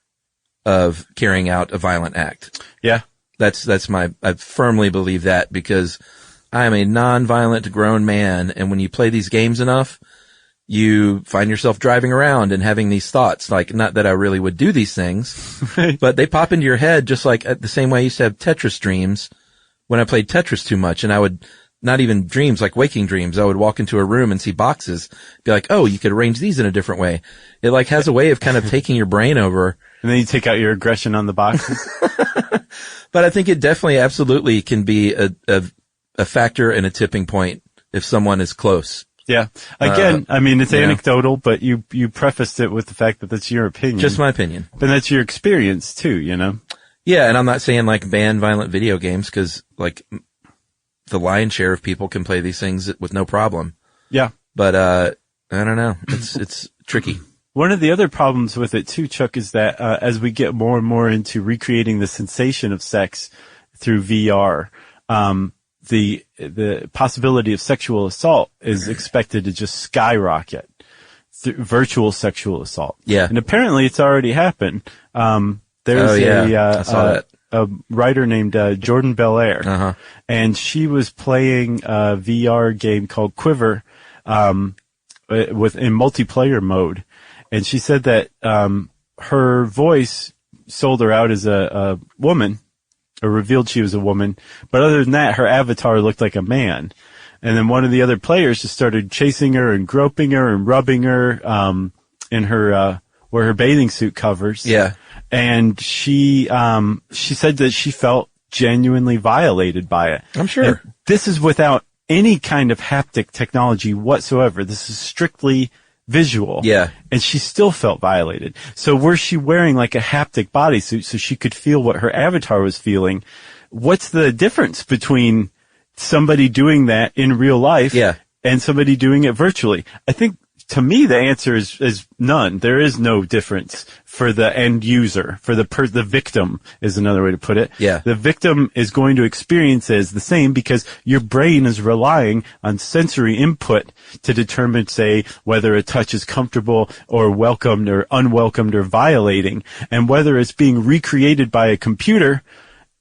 of carrying out a violent act. Yeah. I firmly believe that, because I am a non-violent grown man, and when you play these games enough, you find yourself driving around and having these thoughts, like, not that I really would do these things, but they pop into your head just like the same way I used to have Tetris dreams when I played Tetris too much, and I would, not even dreams, like waking dreams, I would walk into a room and see boxes, be like, oh, you could arrange these in a different way. It like has a way of kind of taking your brain over. And then you take out your aggression on the boxes. But I think it definitely absolutely can be a factor and a tipping point if someone is close. Yeah. Again, I mean, it's anecdotal, but you prefaced it with the fact that that's your opinion. Just my opinion. But that's your experience too, you know? Yeah, and I'm not saying like ban violent video games, because like the lion's share of people can play these things with no problem. Yeah. But I don't know. It's tricky. One of the other problems with it too, Chuck, is that as we get more and more into recreating the sensation of sex through VR, the possibility of sexual assault is expected to just skyrocket. Virtual sexual assault. Yeah. And apparently it's already happened. I saw that. A writer named Jordan Belair, and she was playing a VR game called Quiver in multiplayer mode, and she said that her voice sold her out as a woman, or revealed she was a woman, but other than that, her avatar looked like a man. And then one of the other players just started chasing her and groping her and rubbing her in her where her bathing suit covers. Yeah. And she said that she felt genuinely violated by it. I'm sure. And this is without any kind of haptic technology whatsoever. This is strictly visual. Yeah. And she still felt violated. So were she wearing like a haptic bodysuit so she could feel what her avatar was feeling? What's the difference between somebody doing that in real life and somebody doing it virtually? I think to me, the answer is none. There is no difference for the end user, for the victim is another way to put it. Yeah. The victim is going to experience it as the same because your brain is relying on sensory input to determine, say, whether a touch is comfortable or welcomed or unwelcomed or violating. And whether it's being recreated by a computer,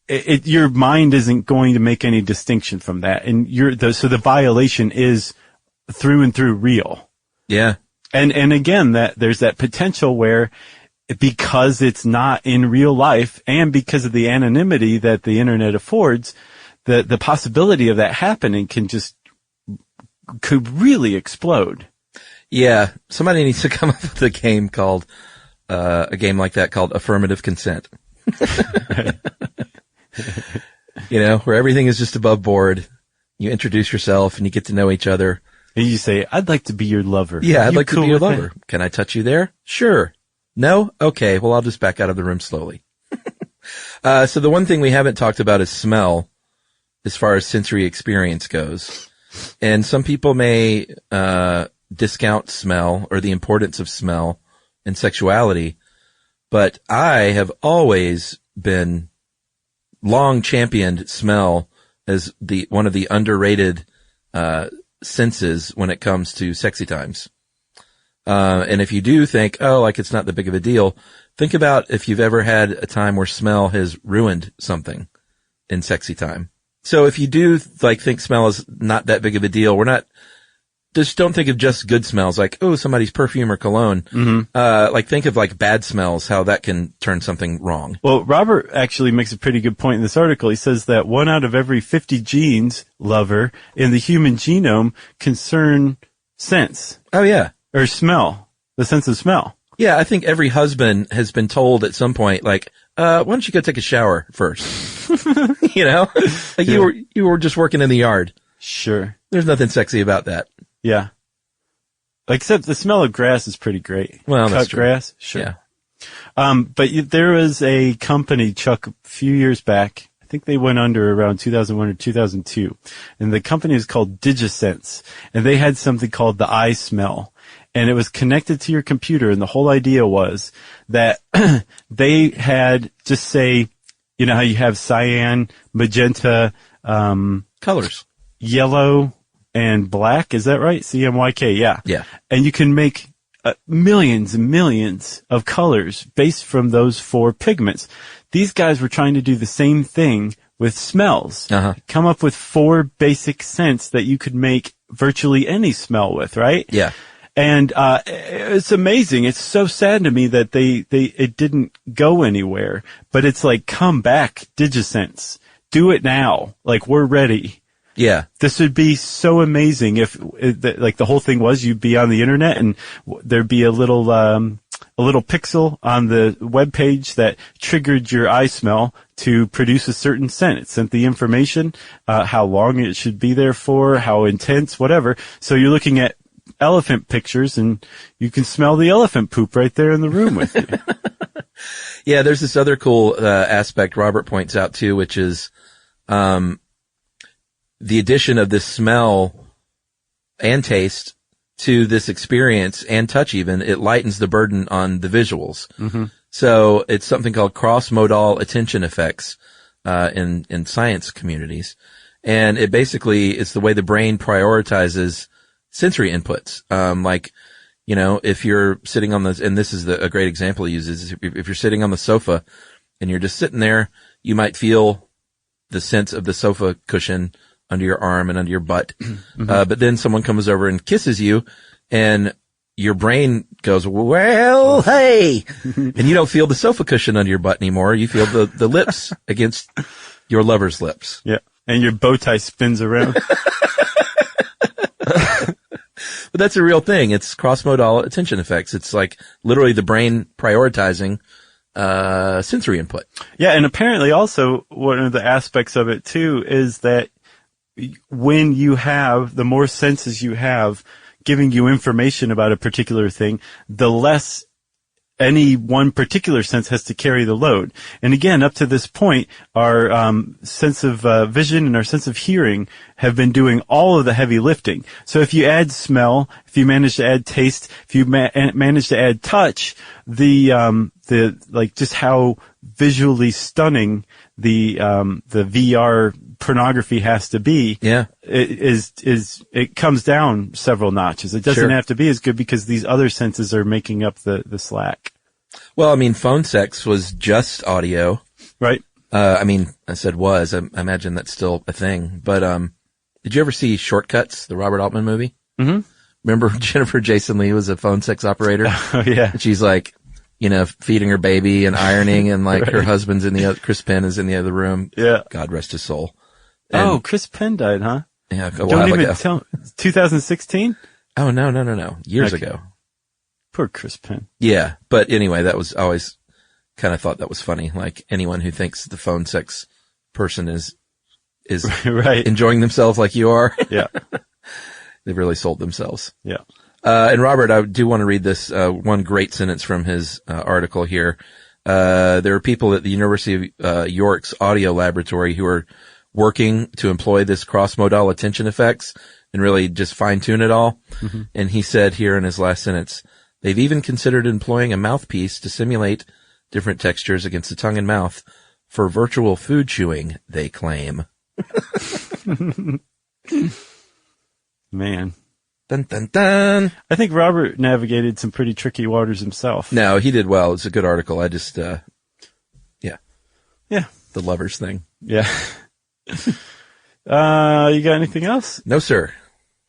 your mind isn't going to make any distinction from that. And so the violation is through and through real. Yeah. And again, there's that potential where because it's not in real life and because of the anonymity that the internet affords, the possibility of that happening could really explode. Yeah. Somebody needs to come up with a game like that called affirmative consent. Where everything is just above board. You introduce yourself and you get to know each other. And you say, I'd like to be your lover. Yeah, I'd like to be your lover. Can I touch you there? Sure. No? Okay. Well, I'll just back out of the room slowly. So the one thing we haven't talked about is smell as far as sensory experience goes. And some people may discount smell or the importance of smell in sexuality. But I have always been long championed smell as one of the underrated senses when it comes to sexy times. And if you do think, it's not that big of a deal, think about if you've ever had a time where smell has ruined something in sexy time. So if you do think smell is not that big of a deal, just don't think of just good smells like, somebody's perfume or cologne. Mm-hmm. Think of bad smells, how that can turn something wrong. Well, Robert actually makes a pretty good point in this article. He says that 1 out of every 50 genes, lover, in the human genome concern sense. Oh, yeah. Or smell. The sense of smell. Yeah, I think every husband has been told at some point, why don't you go take a shower first? You were just working in the yard. Sure. There's nothing sexy about that. Yeah. Except the smell of grass is pretty great. Well, that's cut true. Grass, sure. Yeah. But there was a company, Chuck, a few years back. I think they went under around 2001 or 2002. And the company was called DigiSense. And they had something called the eye smell. And it was connected to your computer. And the whole idea was that they had, just say, how you have cyan, magenta, colors, yellow, and black, is that right? CMYK, yeah. Yeah. And you can make millions and millions of colors based from those 4 pigments. These guys were trying to do the same thing with smells. Uh-huh. Come up with 4 basic scents that you could make virtually any smell with, right? Yeah. And it's amazing. It's so sad to me that it didn't go anywhere. But it's come back, DigiSense. Do it now. We're ready. Yeah. This would be so amazing if, the whole thing was you'd be on the internet and there'd be a little pixel on the web page that triggered your eye smell to produce a certain scent. It sent the information, how long it should be there for, how intense, whatever. So you're looking at elephant pictures and you can smell the elephant poop right there in the room with you. Yeah, there's this other cool aspect Robert points out too, which is the addition of this smell and taste to this experience and touch even, it lightens the burden on the visuals. Mm-hmm. So it's something called cross-modal attention effects in science communities. And it basically is the way the brain prioritizes sensory inputs. If you're sitting on and this is a great example he uses, if you're sitting on the sofa and you're just sitting there, you might feel the sense of the sofa cushion under your arm and under your butt. Mm-hmm. But then someone comes over and kisses you and your brain goes, well, hey, and you don't feel the sofa cushion under your butt anymore. You feel the lips against your lover's lips. Yeah. And your bow tie spins around. But that's a real thing. It's cross-modal attention effects. It's literally the brain prioritizing sensory input. Yeah, and apparently also one of the aspects of it too is that when you have, the more senses you have giving you information about a particular thing, the less any one particular sense has to carry the load. And again, up to this point, our sense of vision and our sense of hearing have been doing all of the heavy lifting. So if you add smell, if you manage to add taste, if you manage to add touch, just how visually stunning the VR pornography has to be. Yeah. It comes down several notches. It doesn't have to be as good because these other senses are making up the slack. Well, I mean, phone sex was just audio. Right. I said was. I imagine that's still a thing. But did you ever see Shortcuts, the Robert Altman movie? Mm-hmm. Remember Jennifer Jason Leigh was a phone sex operator? Oh, yeah. And she's like, feeding her baby and ironing, and like her husband's in the other, Chris Penn is in the other room. Yeah. God rest his soul. And, Chris Penn died, huh? Yeah, a Don't while even ago. tell. 2016? Oh, no. Years ago. Poor Chris Penn. Yeah. But anyway, that was always kind of thought that was funny. Like anyone who thinks the phone sex person is right. enjoying themselves like you are. Yeah. They've really sold themselves. Yeah. And Robert, I do want to read this, one great sentence from his, article here. There are people at the University of, York's audio laboratory who are working to employ this cross-modal attention effects and really just fine-tune it all. Mm-hmm. And he said here in his last sentence, they've even considered employing a mouthpiece to simulate different textures against the tongue and mouth for virtual food chewing, they claim. Man. Dun, dun, dun. I think Robert navigated some pretty tricky waters himself. No, he did well. It's a good article. I just, yeah. Yeah. The lovers thing. Yeah. You got anything else? No, sir.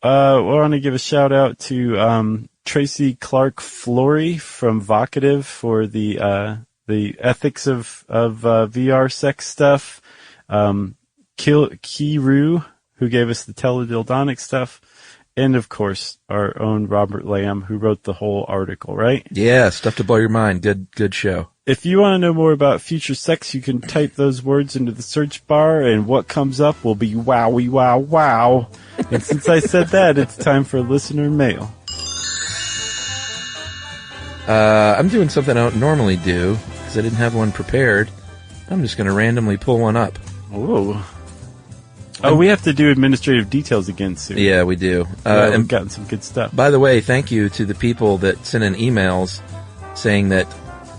We want to give a shout out to, Tracy Clark Flory from Vocative for the ethics of VR sex stuff. Kiru, who gave us the teledildonic stuff. And of course, our own Robert Lamb, who wrote the whole article, right? Yeah, stuff to blow your mind. Good show. If you want to know more about future sex, you can type those words into the search bar, and what comes up will be wowie wow wow. And since I said that, it's time for listener mail. I'm doing something I don't normally do because I didn't have one prepared. I'm just going to randomly pull one up. Whoa. Oh, we have to do administrative details again soon. Yeah, we do. And we've gotten some good stuff. By the way, thank you to the people that sent in emails saying that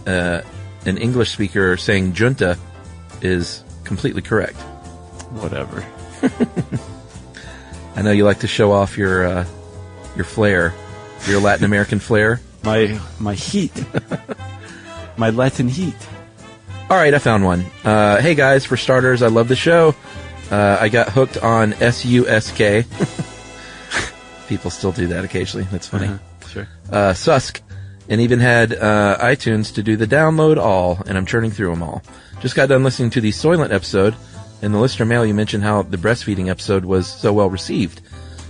an English speaker saying junta is completely correct. Whatever. I know you like to show off your flair, your Latin American flair. My heat. My Latin heat. All right, I found one. Hey guys, for starters, I love the show. I got hooked on SUSK. People still do that occasionally. That's funny. Sure. Susk. And even had iTunes to do the download all, and I'm churning through them all. Just got done listening to the Soylent episode. In the listener mail, you mentioned how the breastfeeding episode was so well received.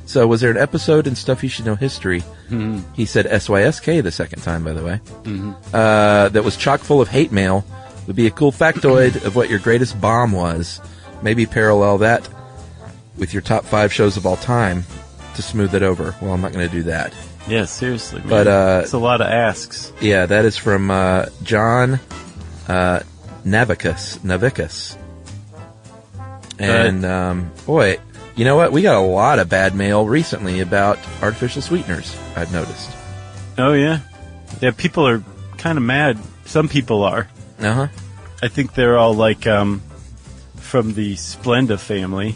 So was there an episode in Stuff You Should Know History? Mm-hmm. He said SYSK the second time, by the way. Mm-hmm. That was chock full of hate mail. Would be a cool factoid of what your greatest bomb was. Maybe parallel that with your top 5 shows of all time to smooth it over. Well, I'm not going to do that. Yeah, seriously, man. But it's a lot of asks. Yeah, that is from John Navicus. And boy, you know what? We got a lot of bad mail recently about artificial sweeteners, I've noticed. Oh, yeah? Yeah, people are kind of mad. Some people are. Uh-huh. I think they're all like from the Splenda family.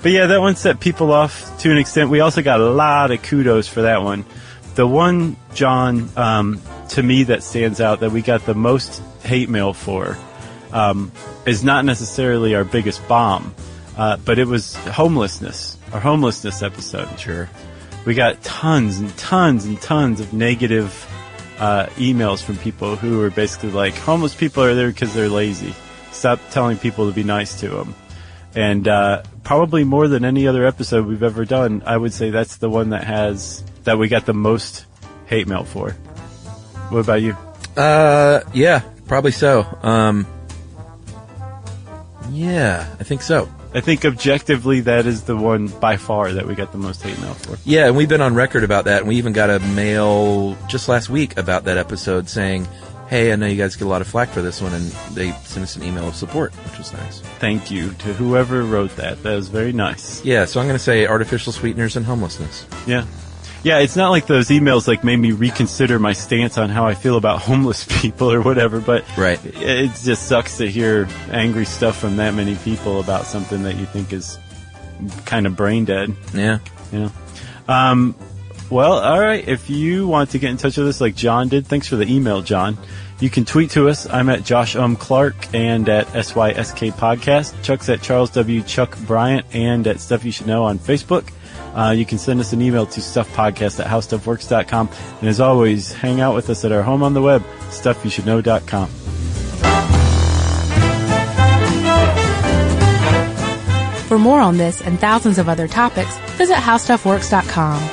But yeah, that one set people off to an extent. We also got a lot of kudos for that one. The one, John, to me that stands out that we got the most hate mail for is not necessarily our biggest bomb, but it was homelessness, our homelessness episode. Sure. We got tons and tons and tons of negative emails from people who were basically like, homeless people are there because they're lazy. Stop telling people to be nice to them. And probably more than any other episode we've ever done, I would say that's the one that we got the most hate mail for. What about you? Yeah, probably so. Yeah, I think so. I think objectively that is the one by far that we got the most hate mail for. Yeah, and we've been on record about that, and we even got a mail just last week about that episode saying, hey, I know you guys get a lot of flack for this one, and they sent us an email of support, which was nice. Thank you to whoever wrote that. That was very nice. Yeah, so I'm going to say artificial sweeteners and homelessness. Yeah. Yeah, it's not like those emails like made me reconsider my stance on how I feel about homeless people or whatever, but right. It just sucks to hear angry stuff from that many people about something that you think is kind of brain dead. Yeah. You know? Well, all right. If you want to get in touch with us like John did, thanks for the email, John. You can tweet to us. I'm at Josh Clark and at SYSK Podcast. Chuck's at Charles W. Chuck Bryant and at Stuff You Should Know on Facebook. You can send us an email to stuffpodcast@howstuffworks.com. And as always, hang out with us at our home on the web, stuffyoushouldknow.com. For more on this and thousands of other topics, visit howstuffworks.com.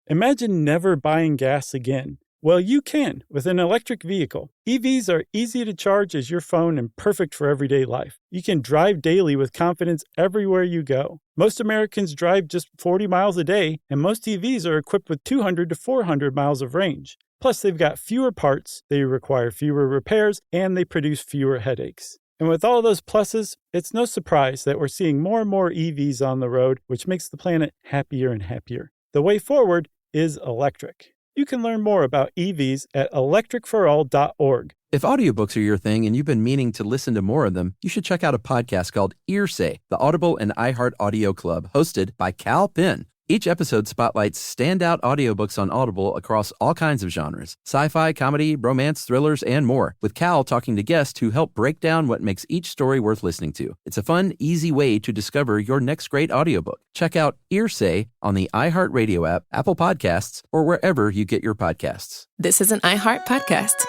Imagine never buying gas again. Well, you can with an electric vehicle. EVs are easy to charge as your phone and perfect for everyday life. You can drive daily with confidence everywhere you go. Most Americans drive just 40 miles a day, and most EVs are equipped with 200 to 400 miles of range. Plus, they've got fewer parts, they require fewer repairs, and they produce fewer headaches. And with all those pluses, it's no surprise that we're seeing more and more EVs on the road, which makes the planet happier and happier. The way forward is electric. You can learn more about EVs at electricforall.org. If audiobooks are your thing and you've been meaning to listen to more of them, you should check out a podcast called Earsay, the Audible and iHeart Audio Club, hosted by Cal Penn. Each episode spotlights standout audiobooks on Audible across all kinds of genres: sci-fi, comedy, romance, thrillers, and more, with Cal talking to guests who help break down what makes each story worth listening to. It's a fun, easy way to discover your next great audiobook. Check out Earsay on the iHeartRadio app, Apple Podcasts, or wherever you get your podcasts. This is an iHeart podcast.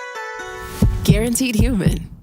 Guaranteed human.